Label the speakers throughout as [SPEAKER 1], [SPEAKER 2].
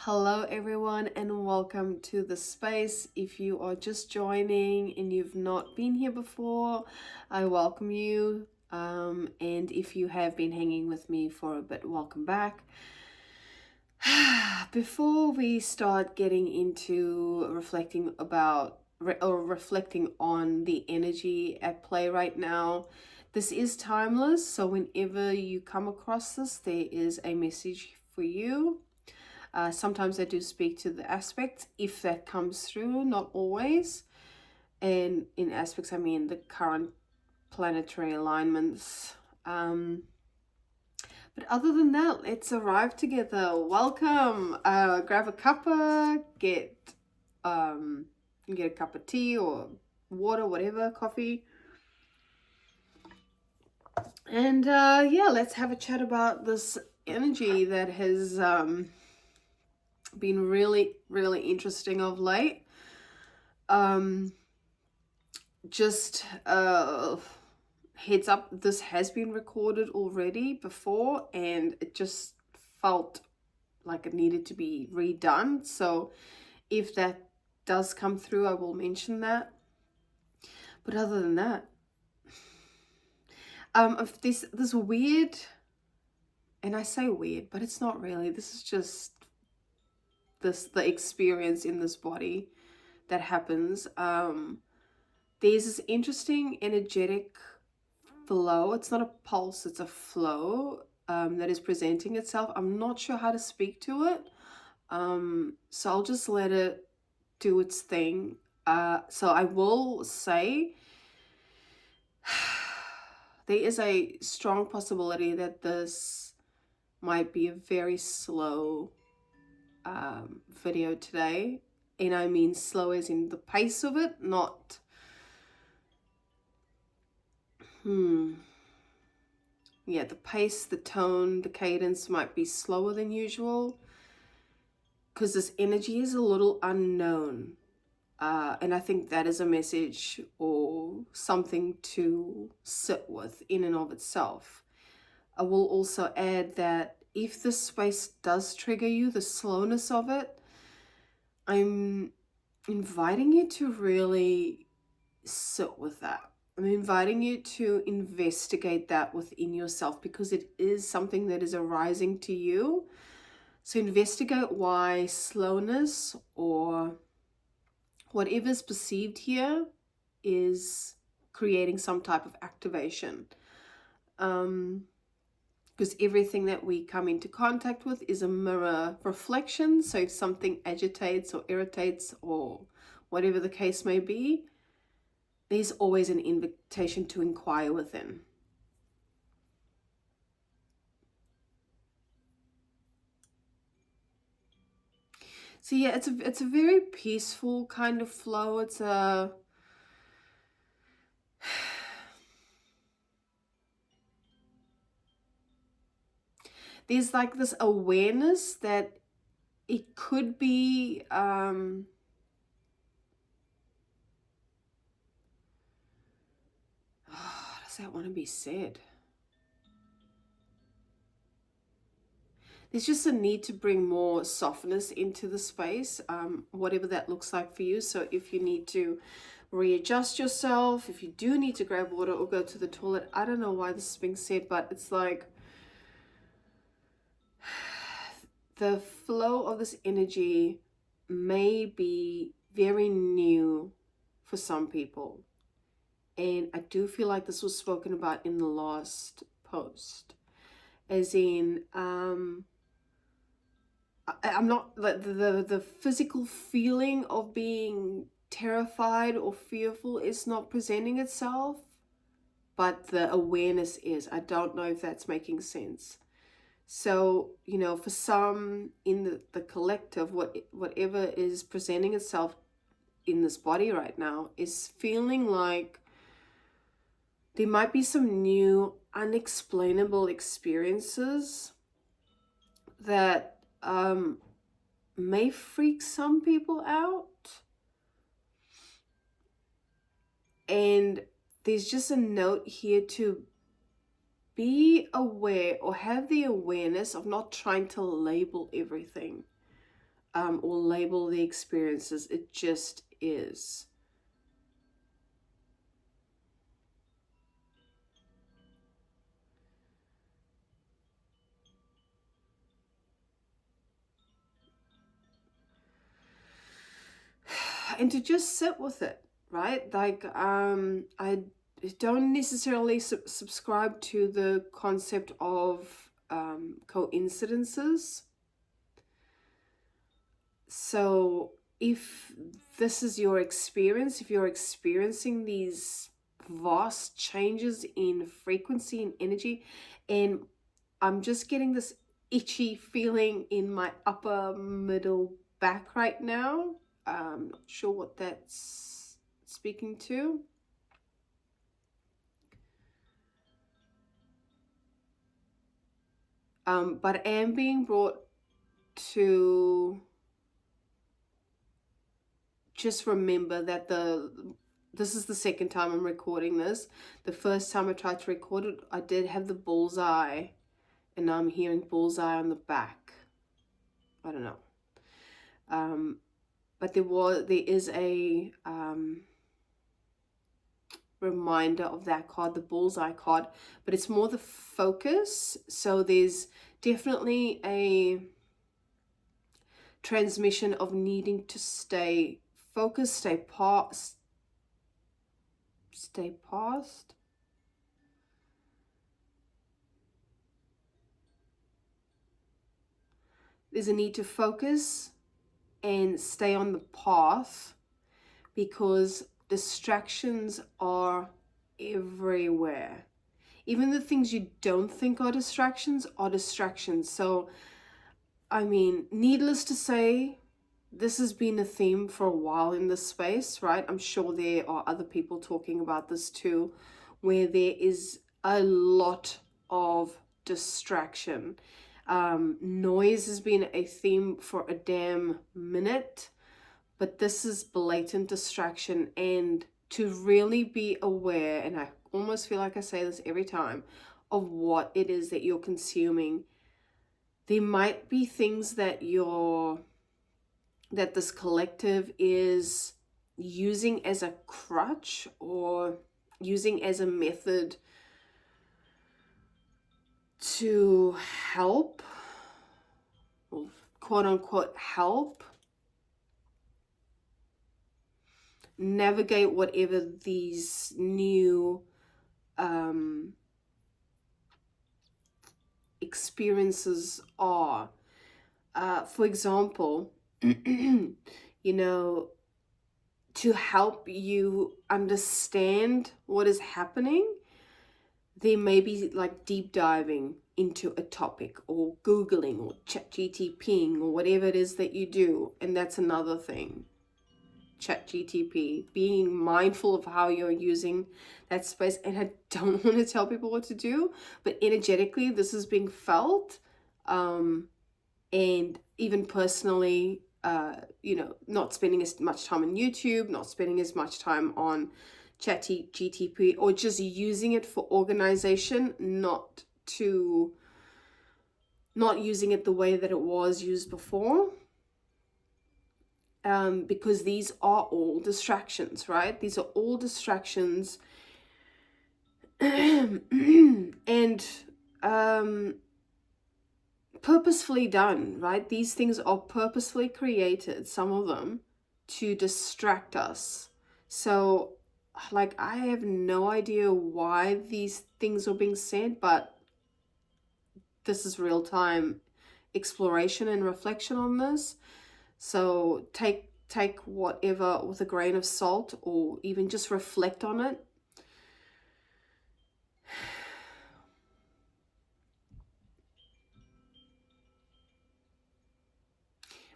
[SPEAKER 1] Hello everyone and welcome to the space. If you are just joining and you've not been here before, I welcome you. And if you have been hanging with me for a bit, welcome back. Before we start getting into reflecting on the energy at play right now, this is timeless. So whenever you come across this, there is a message for you. Sometimes I do speak to the aspects if that comes through, not always. And in aspects, I mean the current planetary alignments. But other than that, let's arrive together. Welcome. Grab a cuppa, get a cup of tea or water, whatever, coffee. And yeah, let's have a chat about this energy that has been really interesting of late. Just heads up, this has been recorded already before and it just felt like it needed to be redone, so if that does come through I will mention that. But other than that, if this weird, and I say weird but it's not really, this is just the experience in this body that happens. There's this interesting energetic flow. It's not a pulse, it's a flow that is presenting itself. I'm not sure how to speak to it, so I'll just let it do its thing. So I will say there is a strong possibility that this might be a very slow video today, and I mean slow as in the pace of it, not yeah, the pace, the tone, the cadence might be slower than usual because this energy is a little unknown. And I think that is a message or something to sit with in and of itself. I will also add that if this space does trigger you, the slowness of it, I'm inviting you to really sit with that. I'm inviting you to investigate that within yourself because it is something that is arising to you. So investigate why slowness or whatever's perceived here is creating some type of activation. Because everything that we come into contact with is a mirror reflection. So if something agitates or irritates or whatever the case may be, there's always an invitation to inquire within. So yeah, it's a very peaceful kind of flow. It's a there's like this awareness that it could be how does that want to be said? There's just a need to bring more softness into the space, whatever that looks like for you. So if you need to readjust yourself, if you do need to grab water or go to the toilet, I don't know why this is being said, but it's like the flow of this energy may be very new for some people. And I do feel like this was spoken about in the last post, as in I'm not like the physical feeling of being terrified or fearful is not presenting itself, but the awareness is. I don't know if that's making sense. So, you know, for some in the collective, whatever is presenting itself in this body right now is feeling like there might be some new unexplainable experiences that may freak some people out. And there's just a note here to be aware or have the awareness of not trying to label everything. or label the experiences. It just is. And to just sit with it, right? Like, I don't necessarily subscribe to the concept of coincidences. So if this is your experience, if you're experiencing these vast changes in frequency and energy, and I'm just getting this itchy feeling in my upper middle back right now. Not sure what that's speaking to. But I am being brought to just remember that this is the second time I'm recording this. The first time I tried to record it, I did have the bullseye, and now I'm hearing bullseye on the back. I don't know. But there is a reminder of that card, the bullseye card, but it's more the focus. So there's definitely a transmission of needing to stay focused, stay past. There's a need to focus and stay on the path, because distractions are everywhere. Even the things you don't think are distractions are distractions. So, I mean, needless to say, this has been a theme for a while in this space, right? I'm sure there are other people talking about this too, where there is a lot of distraction. Noise has been a theme for a damn minute, but this is blatant distraction. And to really be aware, and I almost feel like I say this every time, of what it is that you're consuming. There might be things that this collective is using as a crutch or using as a method to help, or quote unquote help, navigate whatever these new experiences are. For example, you know, to help you understand what is happening, they may be like deep diving into a topic, or Googling, or ChatGTPing, or whatever it is that you do. And that's another thing. ChatGTP, being mindful of how you're using that space. And I don't want to tell people what to do, but energetically, this is being felt. And even personally, not spending as much time on YouTube, not spending as much time on ChatGTP, or just using it for organization, not using it the way that it was used before. Because these are all distractions, right? These are all distractions. And purposefully done, right? These things are purposefully created, some of them, to distract us. So, like, I have no idea why these things are being said, but this is real-time exploration and reflection on this. So take whatever with a grain of salt, or even just reflect on it.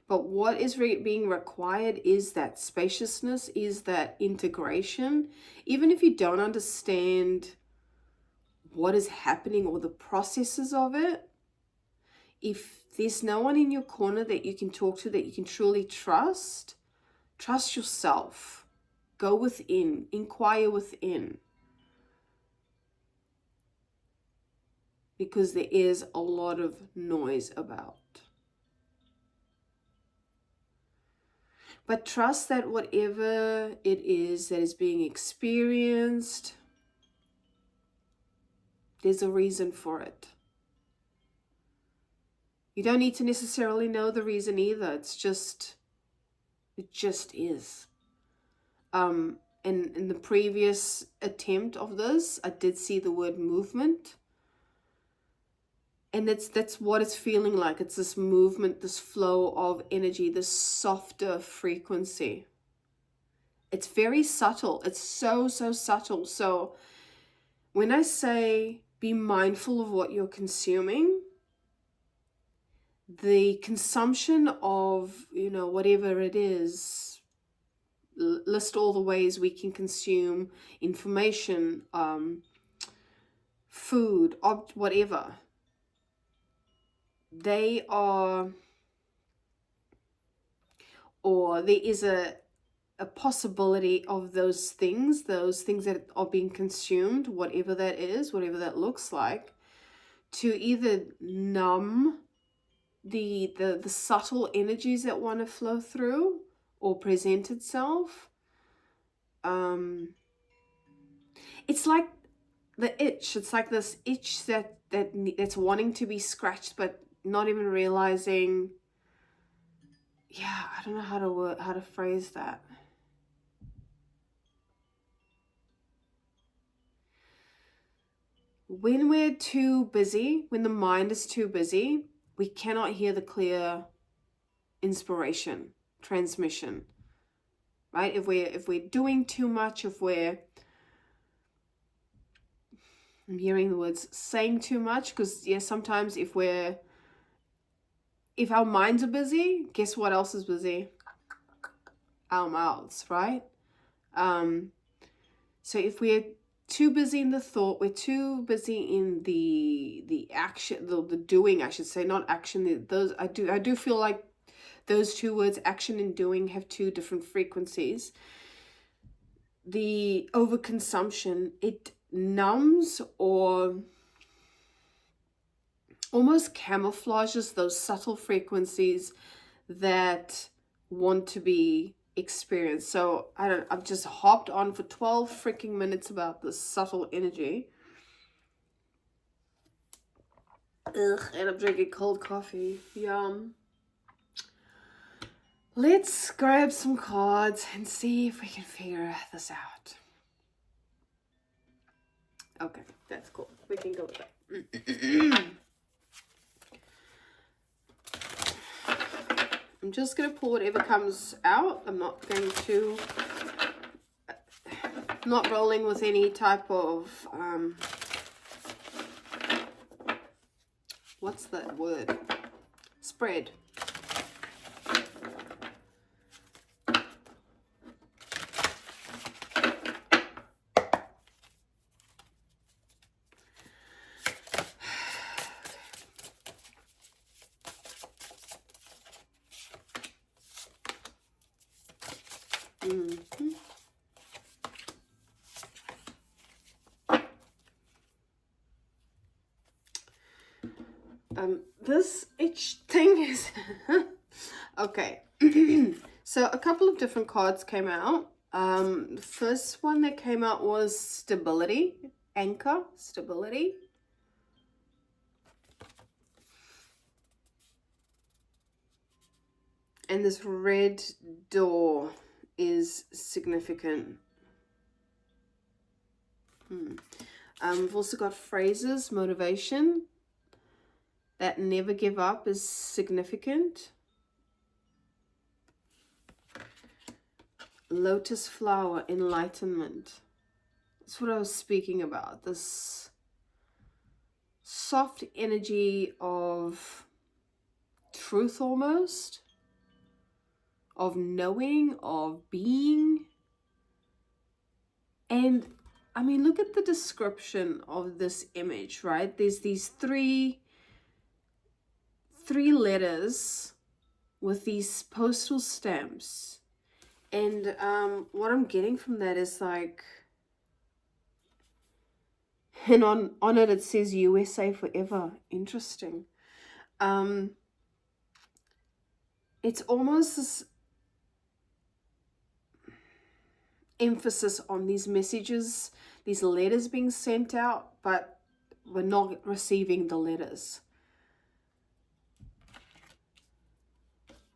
[SPEAKER 1] But what is being required is that spaciousness, is that integration. Even if you don't understand what is happening or the processes of it, if there's no one in your corner that you can talk to, that you can truly trust yourself. Go within, inquire within. Because there is a lot of noise about. But trust that whatever it is that is being experienced, there's a reason for it. You don't need to necessarily know the reason either. It just is. In the previous attempt of this, I did see the word movement. And that's what it's feeling like. It's this movement, this flow of energy, this softer frequency. It's very subtle. It's so subtle. So when I say be mindful of what you're consuming, the consumption of, whatever it is, list all the ways we can consume information, food, whatever. They are, or there is a possibility of those things that are being consumed, whatever that is, whatever that looks like, to either numb the subtle energies that want to flow through or present itself. It's like the itch. It's like this itch that's wanting to be scratched, but not even realizing. Yeah, I don't know how to phrase that. When we're too busy, when the mind is too busy, we cannot hear the clear inspiration, transmission, right? If we're doing too much, I'm hearing the words saying too much, because sometimes if our minds are busy, guess what else is busy? Our mouths, right? So if we're too busy in the thought, we're too busy in the action, the doing, I should say, not action. Those I do feel like those two words, action and doing, have two different frequencies. The overconsumption, it numbs or almost camouflages those subtle frequencies that want to be experienced. So I've just hopped on for 12 freaking minutes about this subtle energy. Ugh, and I'm drinking cold coffee. Yum. Let's grab some cards and see if we can figure this out. Okay, that's cool. We can go with that. I'm just going to pull whatever comes out. I'm not going to... not rolling with any type of... what's that word? Spread. This itch thing is okay. So a couple of different cards came out. The first one that came out was stability, anchor, stability. And this red door is significant. We've also got phrases, motivation. That never give up is significant. Lotus flower, enlightenment. That's what I was speaking about. This soft energy of truth almost. Of knowing, of being. And I mean, look at the description of this image, right? There's these three letters with these postal stamps, and what I'm getting from that is like, and on it says USA forever. Interesting. It's almost this emphasis on these messages, these letters being sent out, but we're not receiving the letters.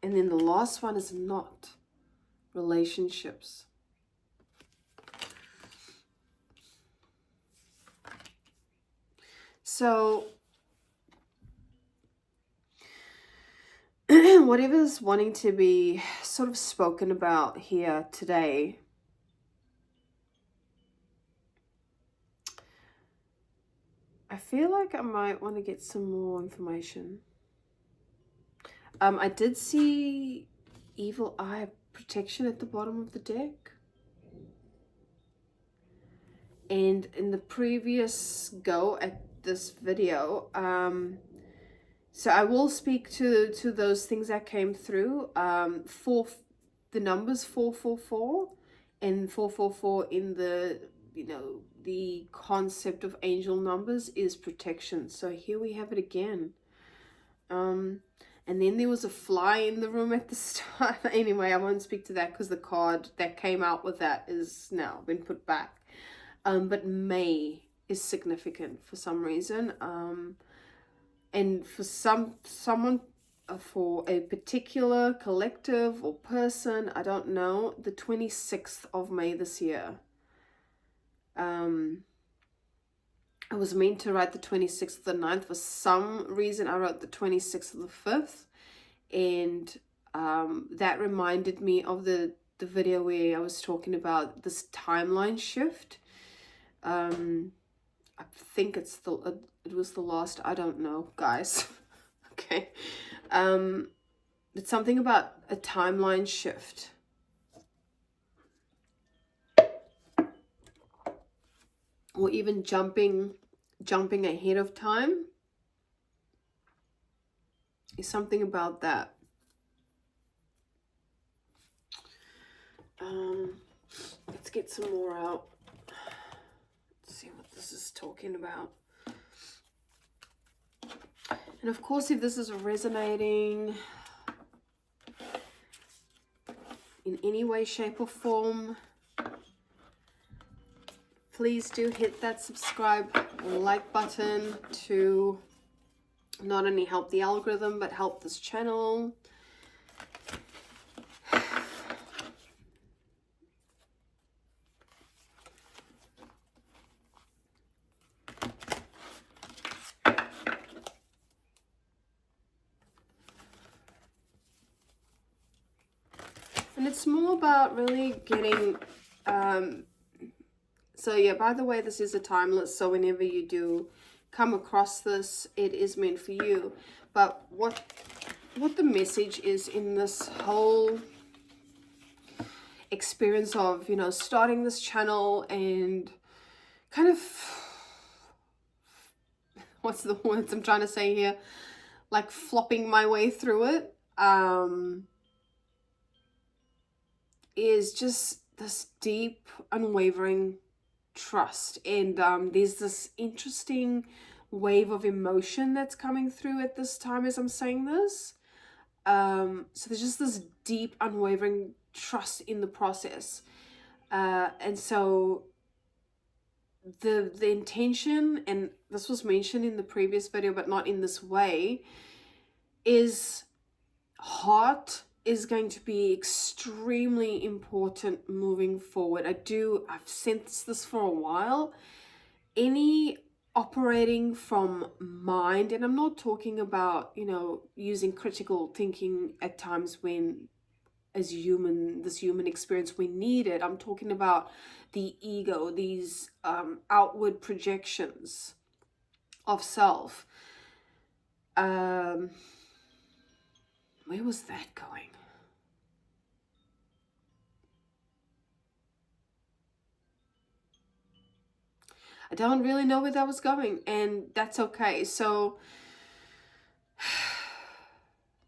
[SPEAKER 1] And then the last one is not relationships. So whatever's wanting to be sort of spoken about here today, I feel like I might want to get some more information. I did see evil eye protection at the bottom of the deck. And in the previous go at this video, so I will speak to those things that came through. The numbers 444 and 444 in the, you know, the concept of angel numbers is protection. So here we have it again. And then there was a fly in the room at the start. Anyway, I won't speak to that because the card that came out with that is now been put back. But May is significant for some reason. And for someone, for a particular collective or person, I don't know, the 26th of May this year. I was meant to write the 26th of the 9th. For some reason, I wrote the 26th of the 5th. And that reminded me of the video where I was talking about this timeline shift. I think it was the last, I don't know, guys. Okay. It's something about a timeline shift. Or even jumping ahead of time. Is something about that. Let's get some more out. Let's see what this is talking about. And of course, if this is resonating in any way, shape, or form, please do hit that subscribe and like button to not only help the algorithm, but help this channel. And it's more about really getting, so yeah, by the way, this is a timeless, so whenever you do come across this, it is meant for you. But what the message is in this whole experience of, you know, starting this channel and kind of, what's the words I'm trying to say here, like flopping my way through it, is just this deep, unwavering trust. And there's this interesting wave of emotion that's coming through at this time as I'm saying this. So there's just this deep, unwavering trust in the process. And so the intention, and this was mentioned in the previous video, but not in this way, is heart is going to be extremely important moving forward. I've sensed this for a while. Any operating from mind, and I'm not talking about, you know, using critical thinking at times when this human experience, we need it. I'm talking about the ego, these outward projections of self. Where was that going? I don't really know where that was going, and that's okay. So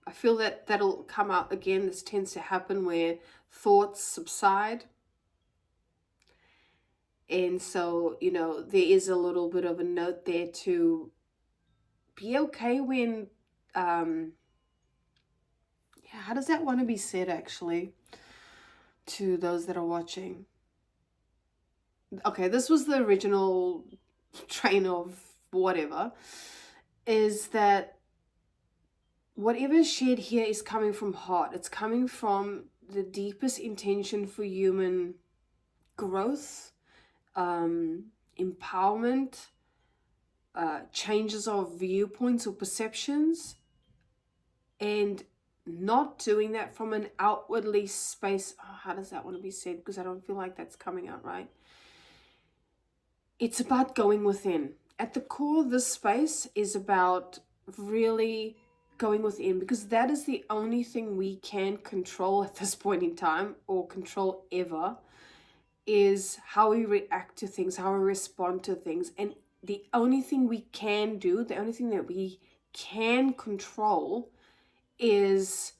[SPEAKER 1] I feel that that'll come out again. This tends to happen where thoughts subside. And so, you know, there is a little bit of a note there to be okay when, yeah, how does that want to be said actually to those that are watching? okay, this was the original train of whatever, is that whatever is shared here is coming from heart. It's coming from the deepest intention for human growth, empowerment, changes of viewpoints or perceptions, and not doing that from an outwardly space. Oh, how does that want to be said? Because I don't feel like that's coming out right. It's about going within. At the core of this space is about really going within, because that is the only thing we can control at this point in time, or control ever, is how we react to things, how we respond to things. And the only thing we can do, the only thing that we can control is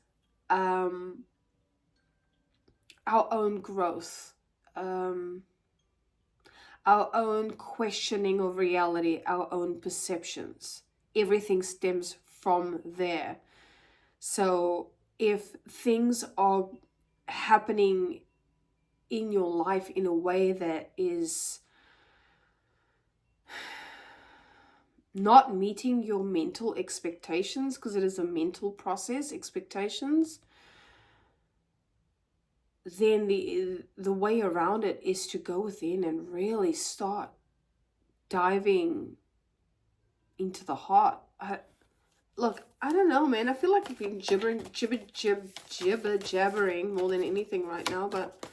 [SPEAKER 1] our own growth, our own questioning of reality, our own perceptions. Everything stems from there. So if things are happening in your life in a way that is not meeting your mental expectations, because it is a mental process, expectations, then the way around it is to go within and really start diving into the heart. Look, I don't know, man. I feel like I've been jibber jabbering more than anything right now, but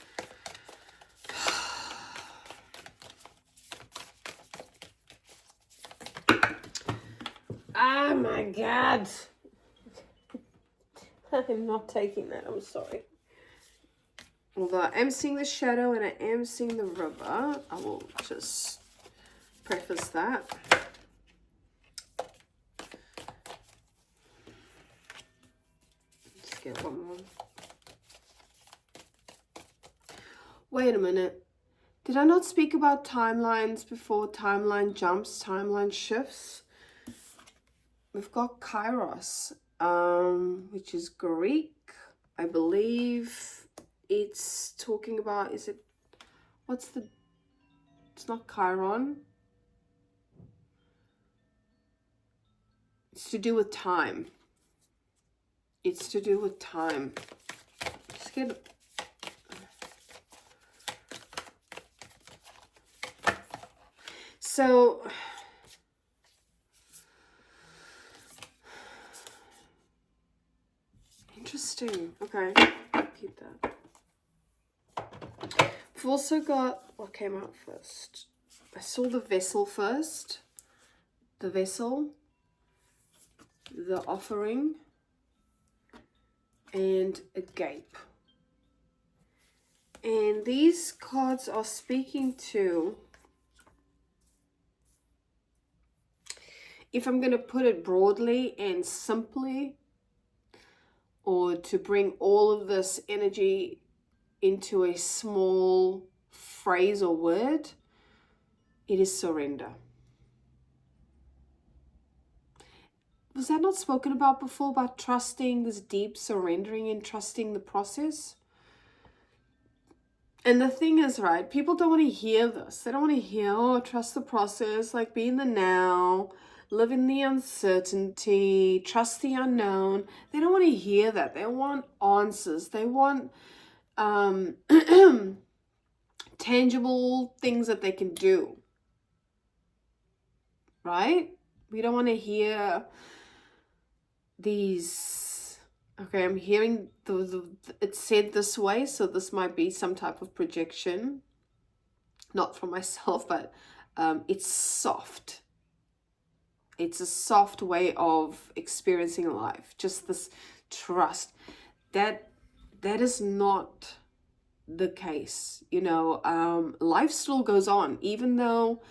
[SPEAKER 1] oh my God. I'm not taking that. I'm sorry. Although I am seeing the shadow and I am seeing the river, I will just preface that. Let's get one more. Wait a minute. Did I not speak about timelines before? Timeline jumps, timeline shifts. We've got Kairos, which is Greek, I believe. It's talking about, is it, what's the, it's not Chiron. It's to do with time. It's to do with time. Let's get, so, interesting. Okay, keep that. I've also got, what came out first? I saw the vessel first. The vessel, the offering, and a gape. And these cards are speaking to, if I'm going to put it broadly and simply, or to bring all of this energy into a small phrase or word, it is surrender. Was that not spoken about before, about trusting, this deep surrendering and trusting the process? And the thing is, right, people don't want to hear this. They don't want to hear, oh, trust the process, like be in the now, live in the uncertainty, trust the unknown. They don't want to hear that. They want answers. They want tangible things that they can do, right? We don't want to hear these, okay, I'm hearing it's said this way, so this might be some type of projection, not from myself, but it's soft. It's a soft way of experiencing life, just this trust. That is not the case. You know, life still goes on, even though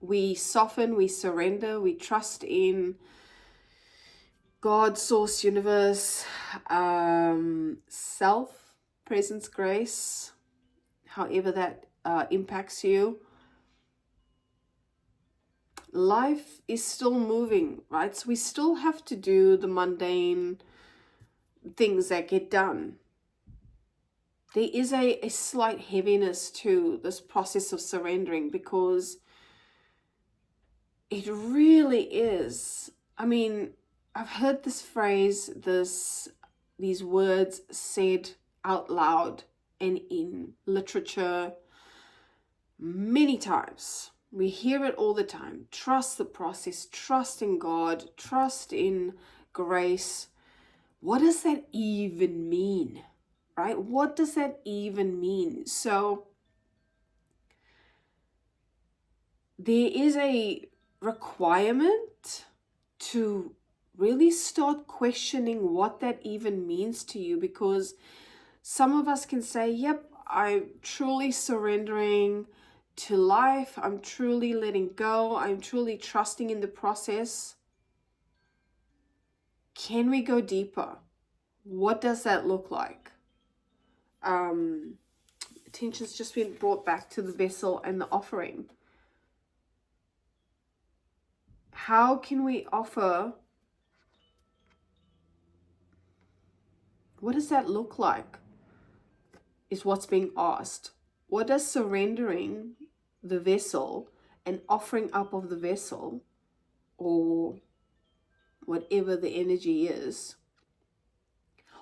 [SPEAKER 1] we soften, we surrender, we trust in God, source, universe, self, presence, grace, however that impacts you. Life is still moving, right? So we still have to do the mundane things that get done. there is a slight heaviness to this process of surrendering, because it really is. I mean, I've heard this phrase, these words said out loud and in literature many times. We hear it all the time. Trust the process, trust in God, trust in grace. What does that even mean? Right? What does that even mean? So there is a requirement to really start questioning what that even means to you, because some of us can say, yep, I'm truly surrendering to life, I'm truly letting go, I'm truly trusting in the process. Can we go deeper? What does that look like? Attention's just been brought back to the vessel and the offering. How can we offer? What does that look like? Is what's being asked. What does surrendering the vessel and offering up of the vessel, or whatever the energy is,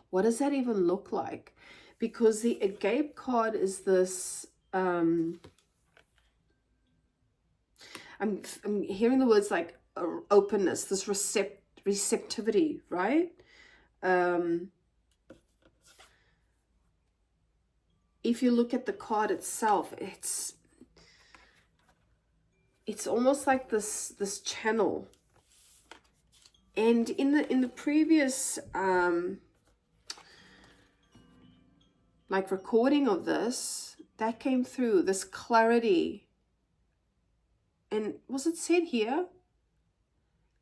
[SPEAKER 1] what does that even look like? Because the agape card is this, I'm hearing the words like openness, this receptivity, right? If you look at the card itself, it's almost like this channel. And in the previous like recording of this, that came through, this clarity. And was it said here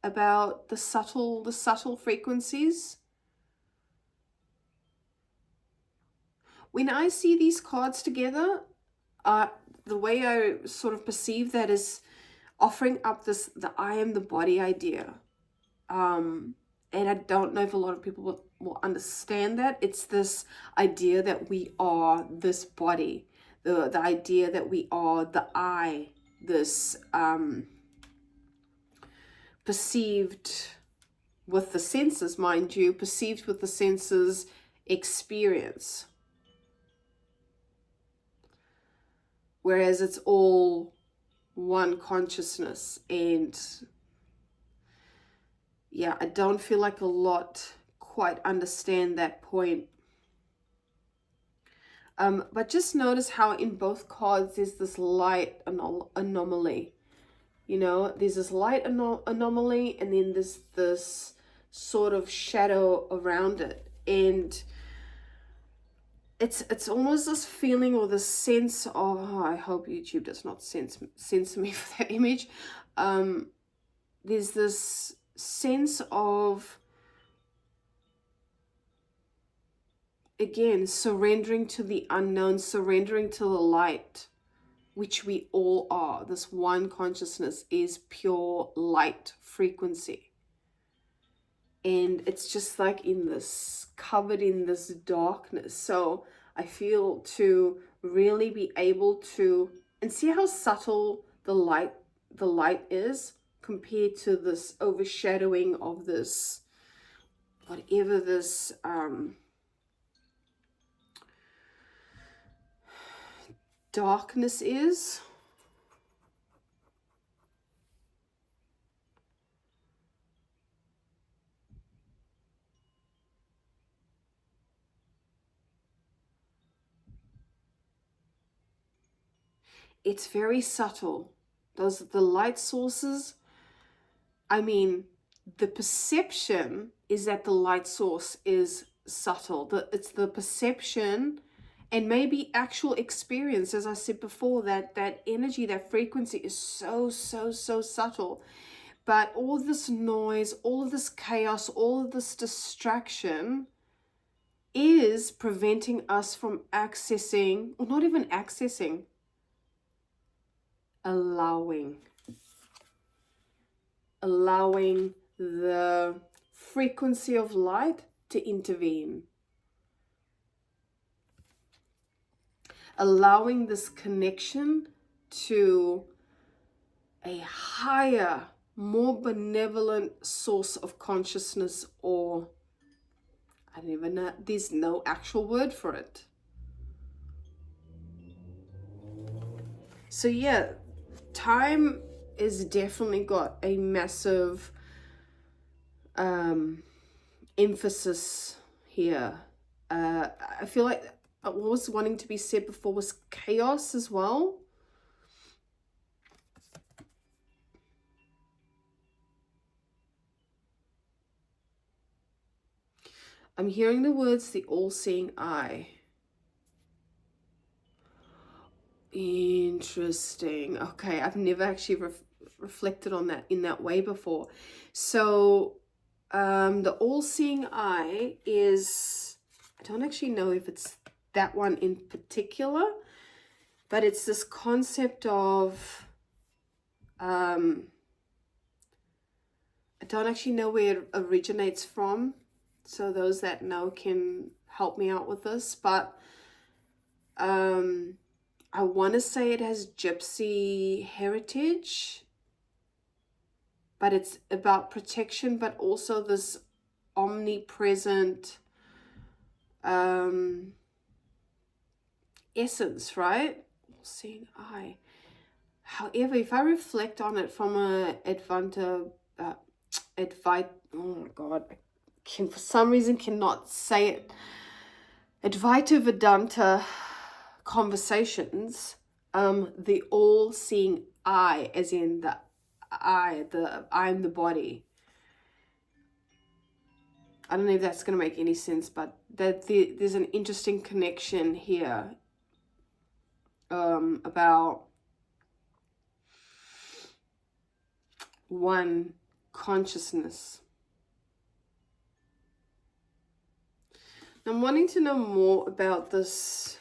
[SPEAKER 1] about the subtle frequencies? When I see these cards together, the way I sort of perceive that is offering up the I am the body idea. And I don't know if a lot of people will understand that. It's this idea that we are this body, the idea that we are the I, this perceived with the senses, mind you, perceived with the senses experience. Whereas it's all one consciousness. And yeah, I don't feel like a lot quite understand that point. But just notice how in both cards there's this light anomaly. You know, there's this light anomaly, and then there's this sort of shadow around it. And it's almost this feeling or this sense of, oh, I hope YouTube does not censor me for that image. There's this sense of, again, surrendering to the unknown, surrendering to the light, which we all are. This one consciousness is pure light frequency. And it's just like in this, covered in this darkness. So I feel to really be able to, and see how subtle the light is compared to this overshadowing of this, whatever this darkness is. It's very subtle. The light sources, I mean, the perception is that the light source is subtle. It's the perception and maybe actual experience, as I said before, that energy, that frequency is so subtle. But all this noise, all of this chaos, all of this distraction is preventing us from accessing, or not even accessing, allowing the frequency of light to intervene. allowing this connection to a higher, more benevolent source of consciousness, or I don't even know, there's no actual word for it. So yeah, time is definitely got a massive emphasis here. I feel like what was wanting to be said before was chaos as well. I'm hearing the words the all-seeing eye. Interesting. Okay, I've never actually reflected on that in that way before. So the all-seeing eye is, I don't actually know if it's that one in particular, but it's this concept of I don't actually know where it originates from, so those that know can help me out with this, but I want to say it has gypsy heritage, but it's about protection, but also this omnipresent essence, right? Seeing eye. However, if I reflect on it from a oh my god, I can for some reason cannot say it. Advaita Vedanta conversations, the all-seeing eye, as in the I'm the body. I don't know if that's going to make any sense, but there's an interesting connection here about one consciousness. I'm wanting to know more about this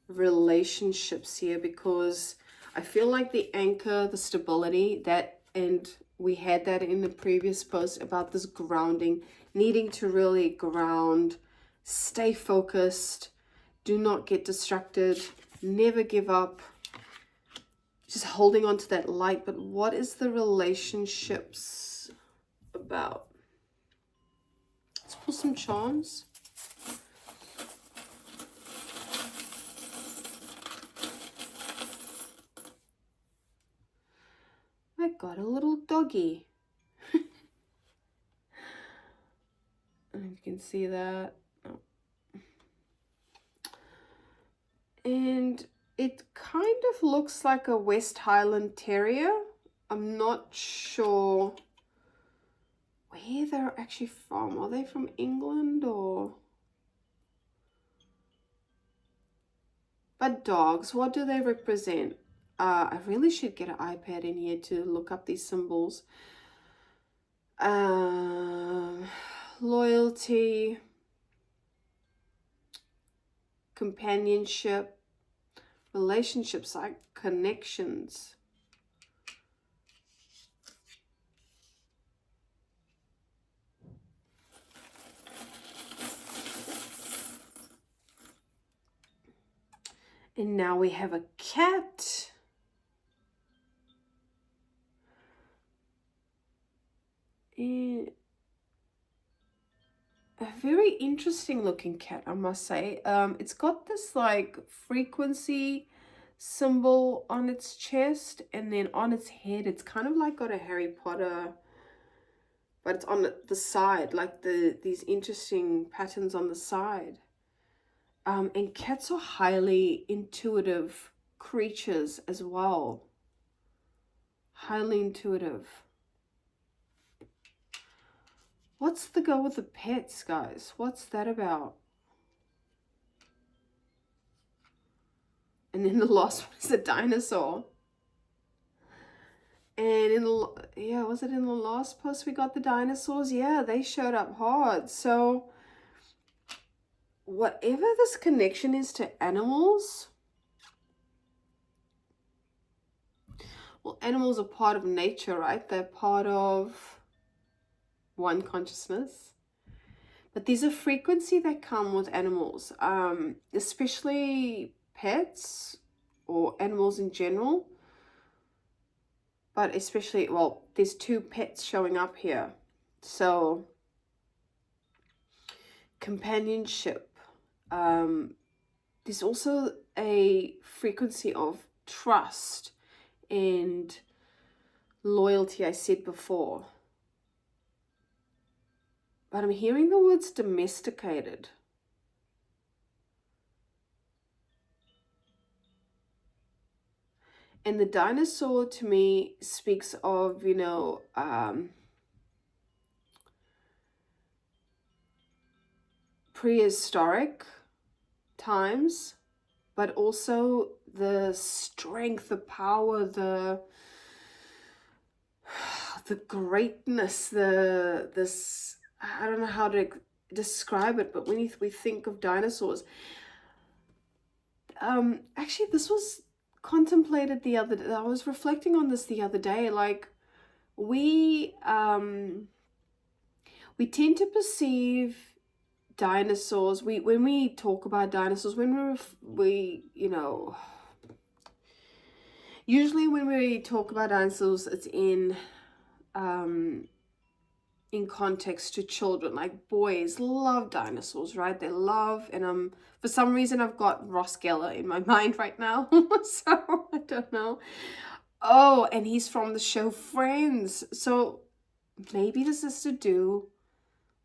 [SPEAKER 1] relationships here, because I feel like the anchor, the stability, that, and we had that in the previous post about this grounding, needing to really ground, stay focused, do not get distracted, never give up, just holding on to that light. But what is the relationships about? Let's pull some charms. I got a little doggy. And you can see that. Oh. And it kind of looks like a West Highland Terrier. I'm not sure where they're actually from. Are they from England or? But dogs, what do they represent? I really should get an iPad in here to look up these symbols. Loyalty, companionship, relationships, like connections. And now we have a cat. And a very interesting looking cat, I must say. It's got this like frequency symbol on its chest, and then on its head it's kind of like got a Harry Potter, but it's on the side, like these interesting patterns on the side. And cats are highly intuitive creatures as well. Highly intuitive. What's the go with the pets, guys? What's that about? And then the last one is a dinosaur. And in the, yeah, was it in the last post we got the dinosaurs? Yeah, they showed up hard. So whatever this connection is to animals, well, animals are part of nature, right? They're part of one consciousness. But there's a frequency that come with animals, especially pets or animals in general, but especially, well, there's two pets showing up here. So companionship. There's also a frequency of trust and loyalty, I said before. But I'm hearing the words domesticated. And the dinosaur to me speaks of, prehistoric times, but also the strength, the power, the greatness, this, I don't know how to describe it, but when we think of dinosaurs, actually this was contemplated the other day. I was reflecting on this the other day. Like, we tend to perceive dinosaurs, when we talk about dinosaurs, when usually when we talk about dinosaurs, it's in context to children. Like, boys love dinosaurs, right? They love, and for some reason I've got Ross Geller in my mind right now. So I don't know. Oh, and he's from the show Friends. So maybe this is to do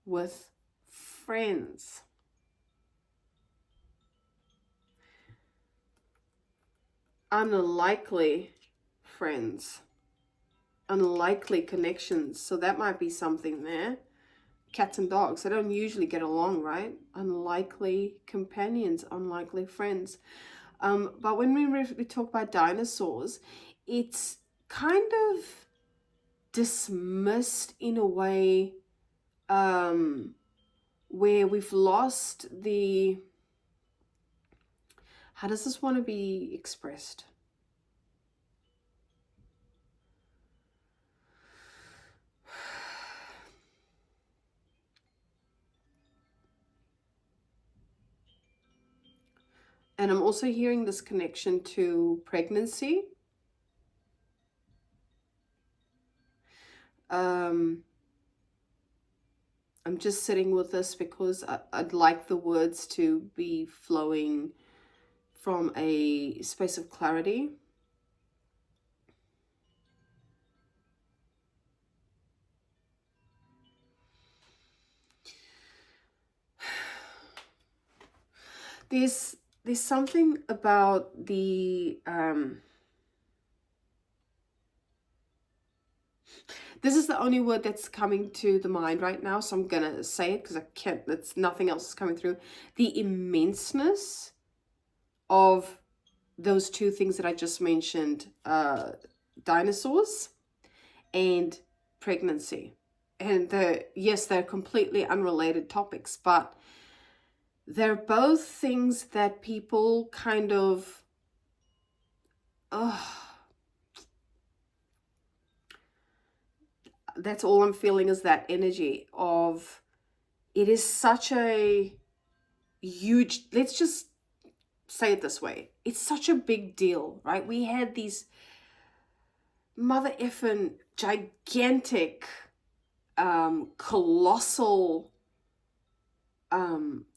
[SPEAKER 1] with Friends. Unlikely friends, unlikely connections. So that might be something there. Cats and dogs, they don't usually get along, right? Unlikely companions, unlikely friends. But when we talk about dinosaurs, it's kind of dismissed in a way where we've lost the, how does this want to be expressed? And I'm also hearing this connection to pregnancy. I'm just sitting with this because I'd like the words to be flowing from a space of clarity. There's something about the this is the only word that's coming to the mind right now, so I'm gonna say it because I can't, it's nothing else is coming through. The immenseness of those two things that I just mentioned, dinosaurs and pregnancy. And yes, they're completely unrelated topics, but they're both things that people kind of, that's all I'm feeling is that energy of, it is such a huge, let's just say it this way, it's such a big deal, right? We had these mother effing gigantic, colossal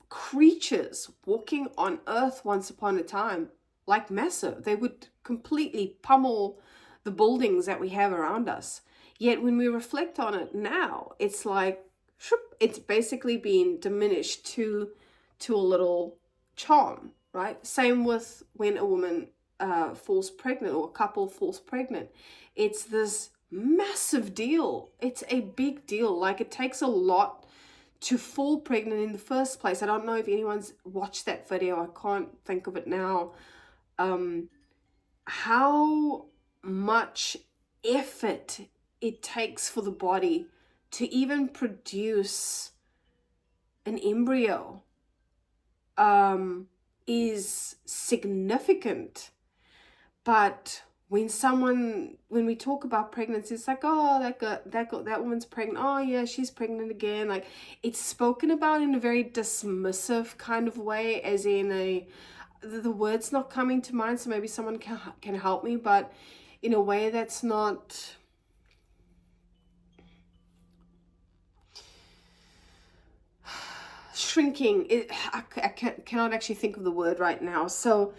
[SPEAKER 1] creatures walking on Earth once upon a time, like massive. They would completely pummel the buildings that we have around us. Yet when we reflect on it now, it's like, it's basically been diminished to a little charm, right? Same with when a woman falls pregnant, or a couple falls pregnant. It's this massive deal. It's a big deal. Like, it takes a lot to fall pregnant in the first place. I don't know if anyone's watched that video. I can't think of it now. How much effort it takes for the body to even produce an embryo is significant. But when we talk about pregnancy, it's like, oh, that woman's pregnant. Oh yeah, she's pregnant again. Like, it's spoken about in a very dismissive kind of way, as in the word's not coming to mind, so maybe someone can help me, but in a way that's not shrinking. I cannot actually think of the word right now. So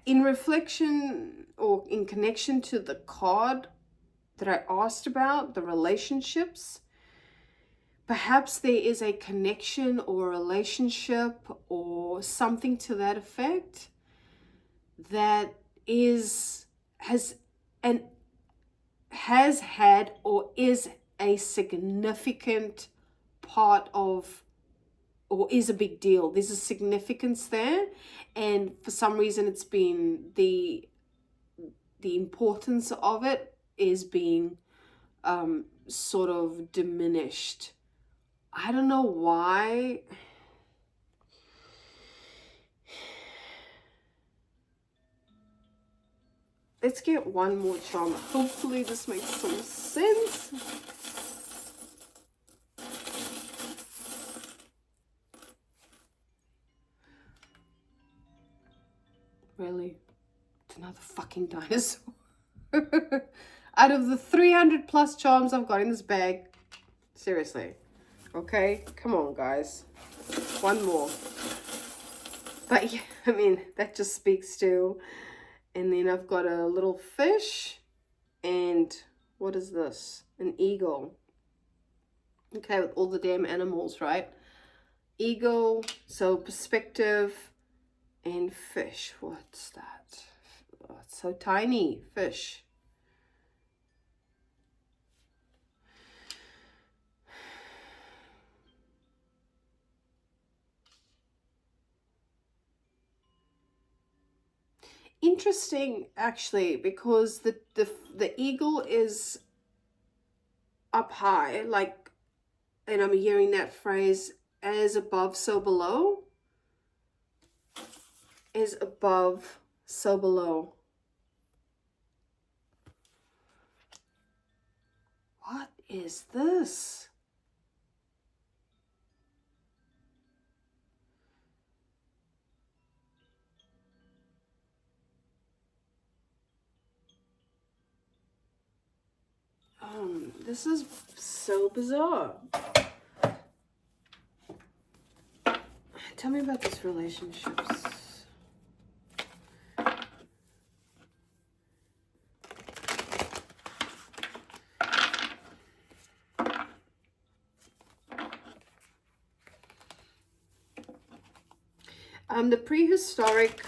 [SPEAKER 1] in reflection or in connection to the card that I asked about, the relationships, perhaps there is a connection or a relationship or something to that effect that has had or is a significant part of, or is a big deal. There's a significance there, and for some reason it's been the importance of it is being sort of diminished. I don't know why. Let's get one more charm. Hopefully this makes some sense. Really? It's another fucking dinosaur. Out of the 300 plus charms I've got in this bag. Seriously. Okay? Come on, guys. One more. But yeah, I mean, that just speaks to... And then I've got a little fish. And what is this? An eagle. Okay, with all the damn animals, right? Eagle, so perspective, and fish. What's that? Oh, it's so tiny. Fish. Interesting, actually, because the eagle is up high, like, and I'm hearing that phrase, as above, so below. As above, so below. What is this? This is so bizarre. Tell me about this relationships. The prehistoric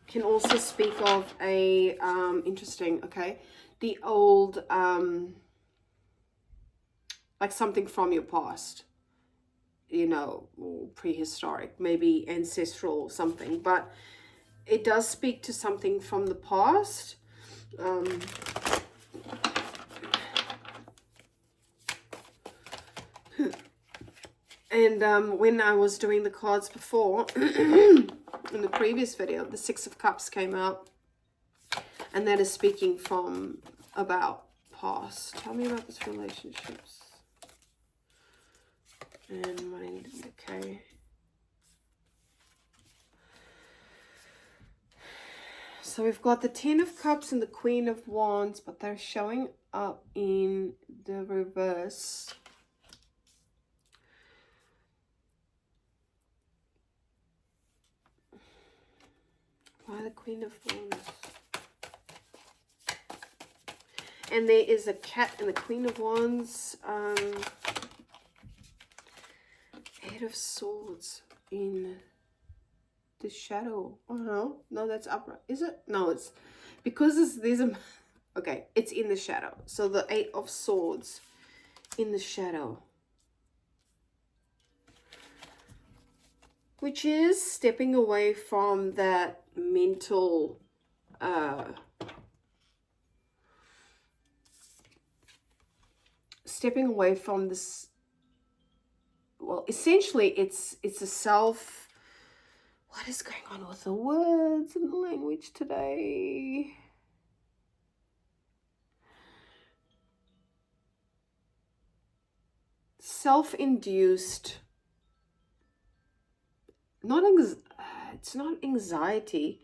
[SPEAKER 1] can also speak of a, interesting, okay, the old, like something from your past, you know, or prehistoric, maybe ancestral or something, but it does speak to something from the past. And when I was doing the cards before, in the previous video, the Six of Cups came out, and that is speaking from about past. Tell me about this relationships. And money, okay. So we've got the Ten of Cups and the Queen of Wands, but they're showing up in the reverse. Why the Queen of Wands? And there is a cat and the Queen of Wands. Eight of Swords in the shadow. Oh no, no, that's upright. Is it? No, it's because there's a... Okay, it's in the shadow. So the Eight of Swords in the shadow. Which is stepping away from that mental... stepping away from this... Well, essentially, it's a self... What is going on with the words and the language today? Self-induced it's not anxiety,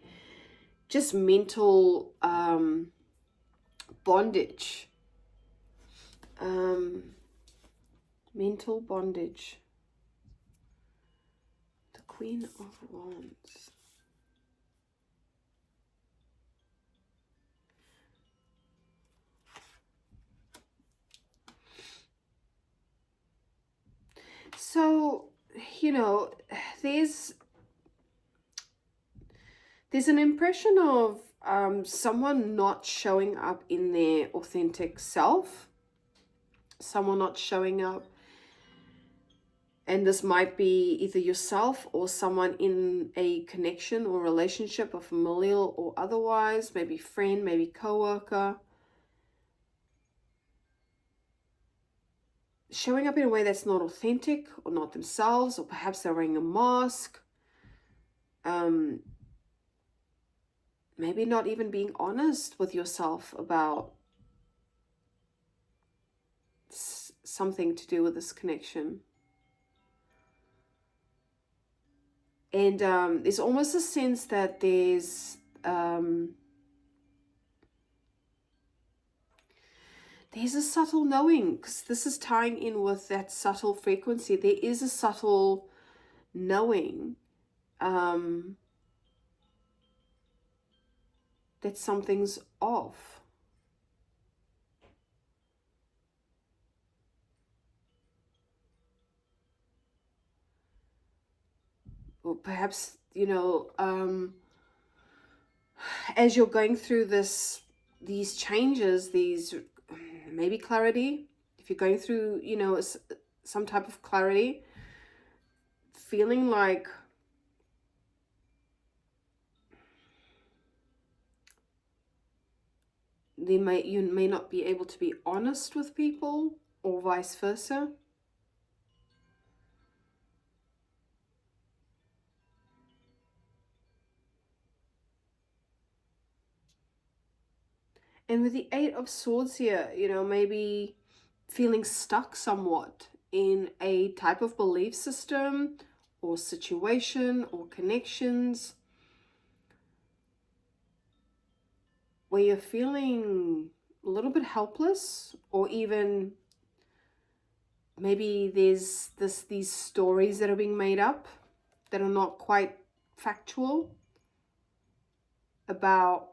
[SPEAKER 1] just mental bondage. Mental bondage. The Queen of Wands. So, you know, there's an impression of someone not showing up in their authentic self, someone not showing up, and this might be either yourself or someone in a connection or relationship, or familial or otherwise, maybe friend, maybe co-worker, showing up in a way that's not authentic or not themselves, or perhaps they're wearing a mask. Maybe not even being honest with yourself about something to do with this connection. And there's almost a sense that there's a subtle knowing, because this is tying in with that subtle frequency. There is a subtle knowing that something's off. Or perhaps, you know, as you're going through these changes, these maybe clarity, if you're going through, you know, some type of clarity, feeling like you may not be able to be honest with people, or vice versa. And with the Eight of Swords here, you know, maybe feeling stuck somewhat in a type of belief system or situation or connections where you're feeling a little bit helpless, or even maybe there's these stories that are being made up that are not quite factual about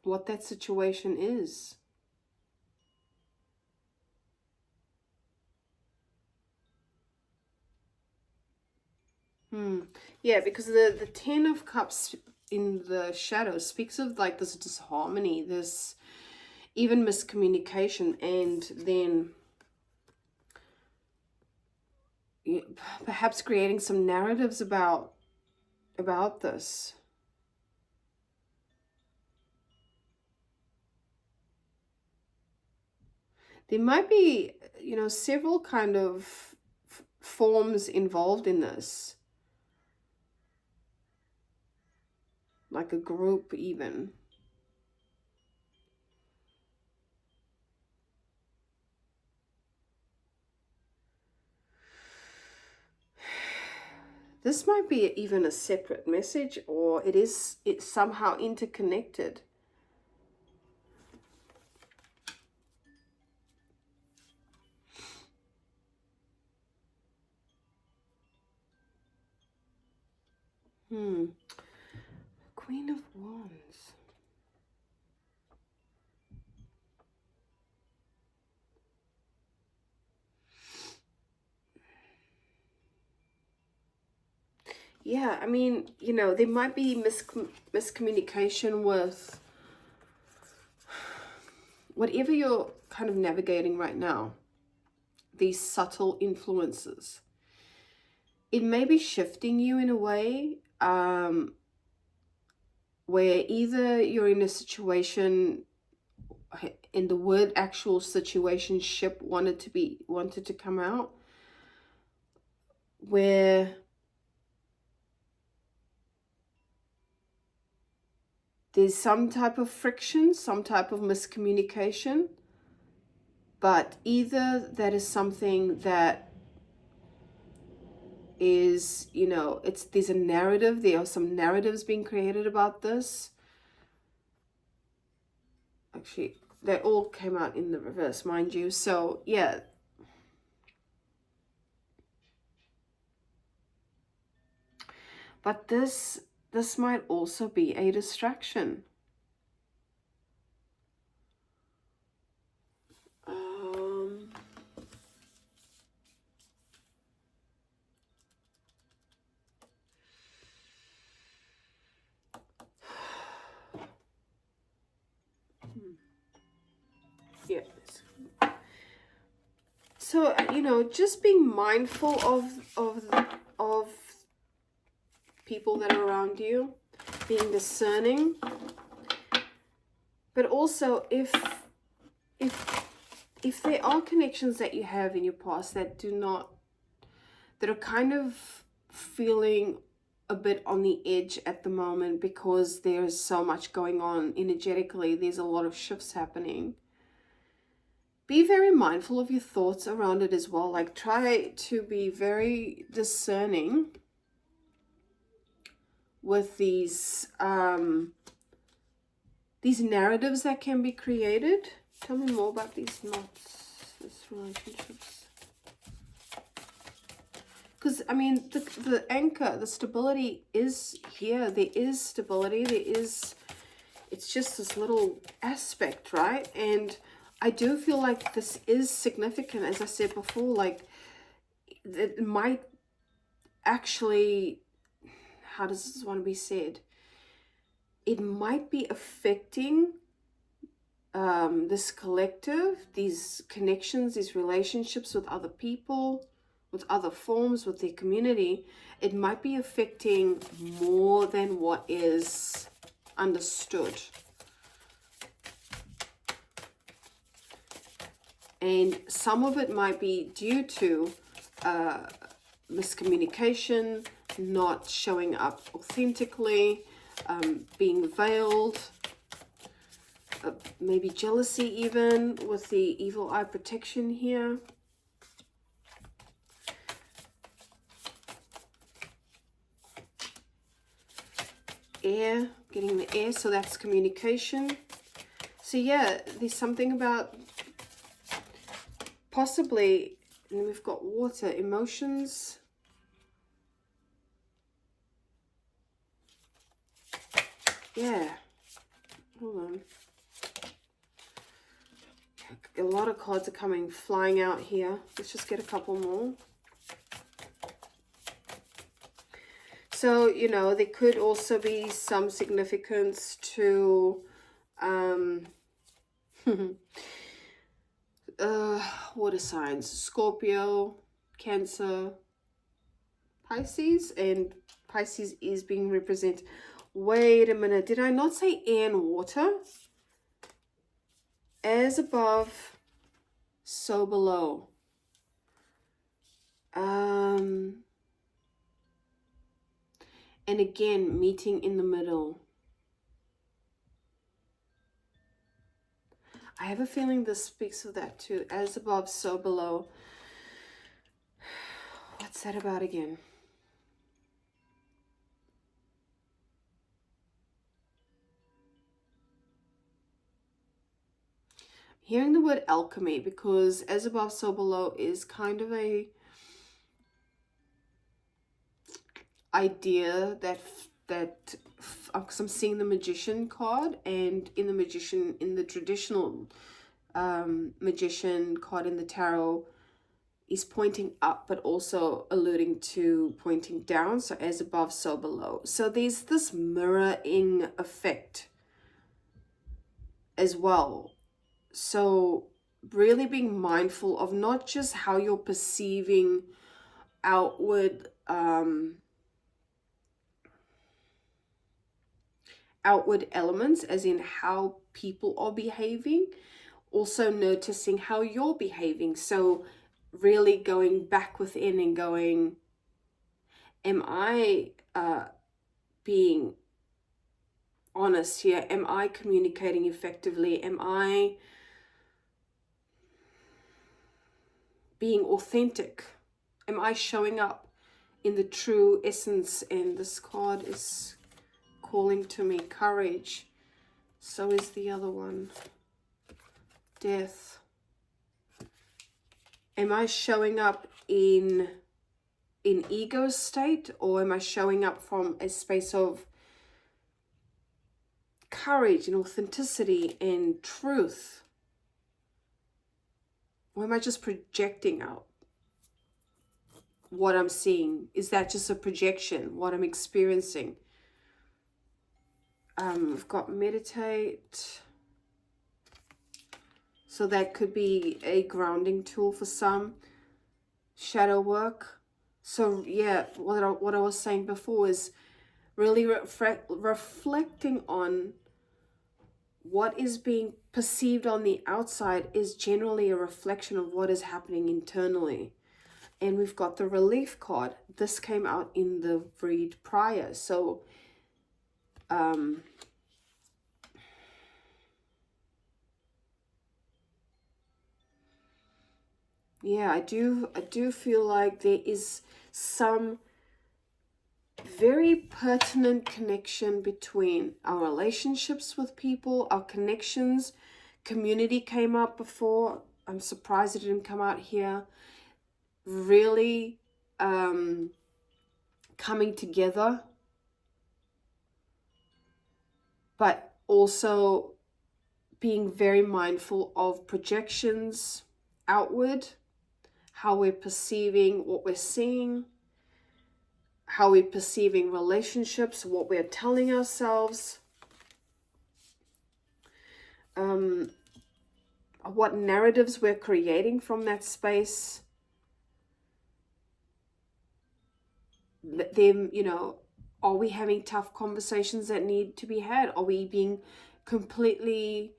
[SPEAKER 1] what that situation is. Yeah, because the Ten of Cups in the shadow speaks of like this disharmony, this even miscommunication, and then perhaps creating some narratives about this. There might be, you know, several kind of forms involved in this, like a group even. This might be even a separate message, or it's somehow interconnected. Queen of Wands. Yeah, I mean, you know, there might be miscommunication with whatever you're kind of navigating right now, these subtle influences. It may be shifting you in a way where either you're in a situation, in the word actual situation ship wanted to come out, where there's some type of friction, some type of miscommunication, but either that is something that is, you know, there's a narrative. There are some narratives being created about this. Actually, they all came out in the reverse, mind you. So yeah, but this might also be a distraction. Yeah. So, you know, just being mindful of people that are around you, being discerning, but also if there are connections that you have in your past that are kind of feeling a bit on the edge at the moment because there's so much going on energetically, there's a lot of shifts happening. Be very mindful of your thoughts around it as well. Like, try to be very discerning with these narratives that can be created. Tell me more about these knots, these relationships. Because, I mean, the anchor, the stability is here. There is stability. It's just this little aspect, right? And I do feel like this is significant, as I said before. Like, it might actually, how does this want to be said? It might be affecting this collective, these connections, these relationships with other people, with other forms, with their community. It might be affecting more than what is understood. And some of it might be due to miscommunication, not showing up authentically, being veiled, maybe jealousy even with the evil eye protection here. Air, getting the air, so that's communication. So yeah, there's something about possibly, and we've got water, emotions. Yeah, hold on. A lot of cards are coming flying out here. Let's just get a couple more. So, you know, there could also be some significance to water signs, Scorpio, Cancer, Pisces, and Pisces is being represented. Wait a minute, did I not say air and water? As above, so below. And again, meeting in the middle. I have a feeling this speaks of that too. As above, so below. What's that about again? Hearing the word alchemy, because as above, so below is kind of a idea that because I'm seeing the magician card, and in the traditional magician card in the tarot is pointing up, but also alluding to pointing down. So as above, so below. So there's this mirroring effect as well. So really being mindful of not just how you're perceiving outward elements, as in how people are behaving, also noticing how you're behaving. So really going back within and going, am I being honest here? Am I communicating effectively? Am I being authentic? Am I showing up in the true essence. And this card is calling to me courage. So is the other one, death. Am I showing up in ego state, or am I showing up from a space of courage and authenticity and truth? Or am I just projecting out what I'm seeing? Is that just a projection, what I'm experiencing? We've got meditate. So that could be a grounding tool for some. Shadow work. So yeah, what I was saying before is really reflecting on what is being perceived on the outside is generally a reflection of what is happening internally. And we've got the relief card. This came out in the read prior. So yeah, I do feel like there is some very pertinent connection between our relationships with people, our connections. Community came up before. I'm surprised it didn't come out here. Really coming together, but also being very mindful of projections outward, how we're perceiving what we're seeing, how we're perceiving relationships, what we're telling ourselves, what narratives we're creating from that space. Them, you know, are we having tough conversations that need to be had? Are we being completely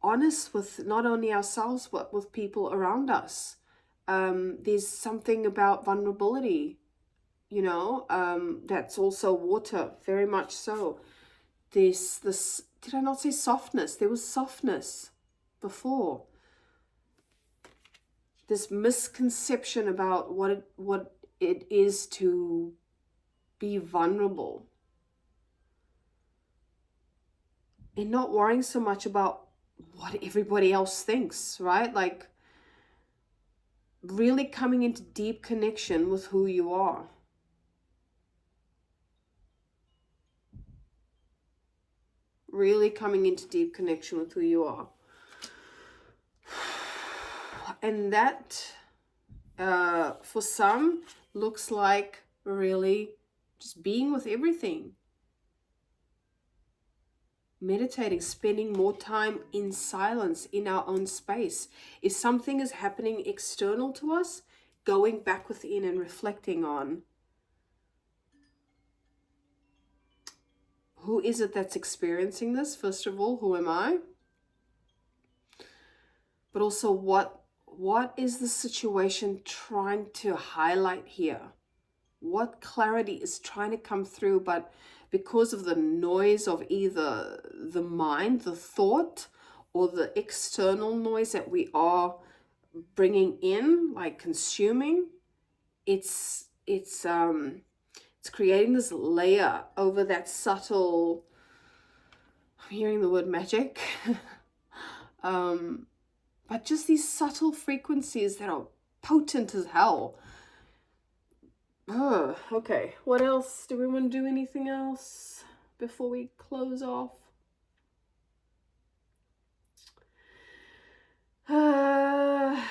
[SPEAKER 1] honest with not only ourselves but with people around us? There's something about vulnerability, you know, that's also water, very much so. There's this, did I not say softness? There was softness before. This misconception about what it is to be vulnerable. And not worrying so much about what everybody else thinks, right? Like really coming into deep connection with who you are. Really coming into deep connection with who you are. And that, for some, looks like really just being with everything. Meditating, spending more time in silence, in our own space. If something is happening external to us, going back within and reflecting on who is it that's experiencing this? First of all, who am I? But also what is the situation trying to highlight here? What clarity is trying to come through, but because of the noise of either the mind, the thought, or the external noise that we are bringing in, like consuming, it's creating this layer over that subtle, I'm hearing the word magic, but just these subtle frequencies that are potent as hell. Okay, what else? Do we want to do anything else before we close off? Okay.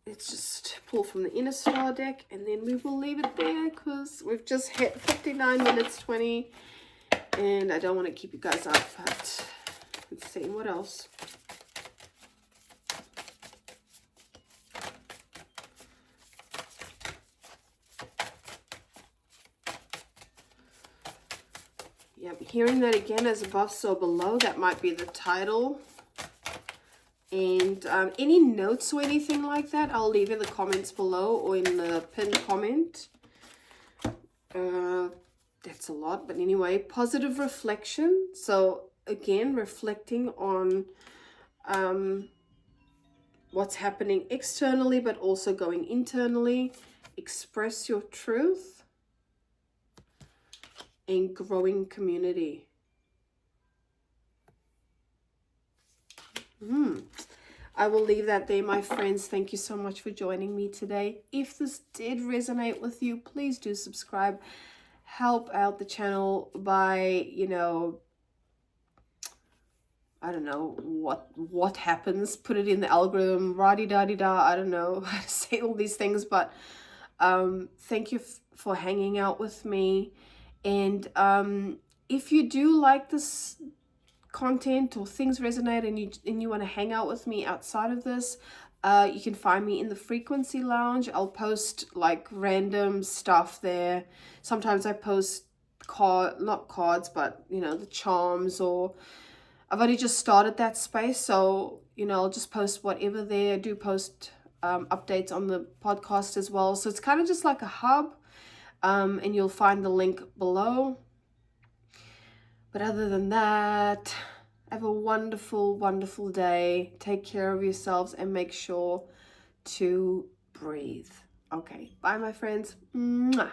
[SPEAKER 1] Let's just pull from the Inner Star deck and then we will leave it there because we've just hit 59 minutes 20 and I don't want to keep you guys up, but let's see what else. Yep, hearing that again as above, so below, that might be the title. And any notes or anything like that, I'll leave in the comments below or in the pinned comment. That's a lot, but anyway, positive reflection. So again, reflecting on what's happening externally, but also going internally. Express your truth and growing community. I will leave that there, my friends. Thank you so much for joining me today. If this did resonate with you, please do subscribe. Help out the channel by, you know, I don't know what happens. Put it in the algorithm, rah-di-da-di-da. I don't know how to say all these things, but thank you for hanging out with me. And if you do like this content or things resonate and you want to hang out with me outside of this, you can find me in the frequency lounge. I'll post like random stuff there. Sometimes I post not cards, but you know, the charms, or I've only just started that space, so you know, I'll just post whatever there. I do post updates on the podcast as well, so it's kind of just like a hub, and you'll find the link below. But other than that, have a wonderful, wonderful day. Take care of yourselves and make sure to breathe. Okay, bye my friends. Mwah.